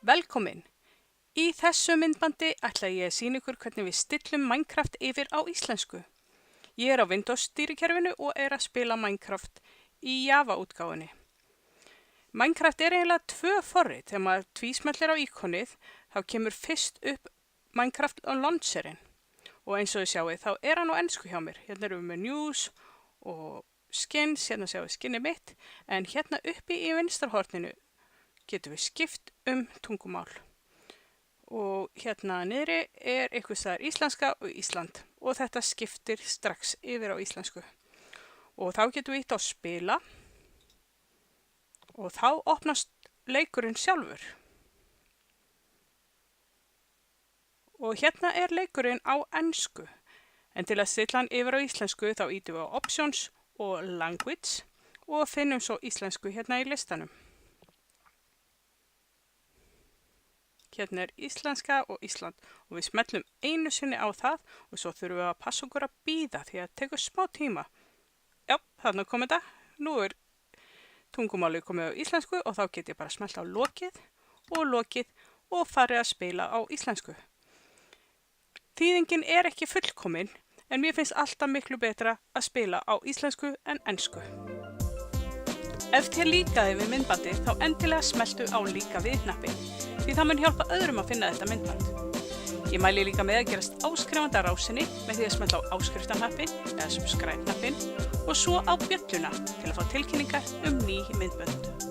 Velkomin! Í þessu myndbandi ætla ég að sýna ykkur hvernig við stillum Minecraft yfir á íslensku. Ég er á Windows stýrikerfinu og er að spila Minecraft í Java útgáfunni. Minecraft er eiginlega tvö forrit. Þegar maður tvísmellir á íkonið þá kemur fyrst upp Minecraft launcherinn. Og eins og þið sjáið þá er hann á ensku hjá mér. Hérna erum við með news og skins, hérna sjáum við skinni mitt. En hérna uppi í vinstra-horninu getum við skipt tungumál. Og hérna niðri er einhvers staðar íslenska og Ísland. Og þetta skiptir strax yfir á íslensku. Og þá getum við ítt á spila. Og þá opnast leikurinn sjálfur. Og hérna er leikurinn á ensku. En til að stilla hann yfir á íslensku þá ítum við á Options og Language og finnum svo íslensku hérna í listanum. Hérna er íslenska og Ísland og við smellum einu sinni á það og svo þurfum við að passa okkur að bíða því að það tekur smá tíma. Já, þarna kom þetta. Nú er tungumálið komið á íslensku og þá get ég bara smellt á lokið og farið að spila á íslensku. Þýðingin er ekki fullkomin en mér finnst alltaf miklu betra að spila á íslensku en ensku. Ef þér líkaði við myndbandið þá endilega smelltu á líka við hnappinn því það mun hjálpa öðrum að finna þetta myndband. Ég mæli líka með að gerast áskrifandi á rásinni með því að smella á áskriftarhnappinn eða subscribe-hnappinn og svo á bjölluna til að fá tilkynningar ný myndbönd.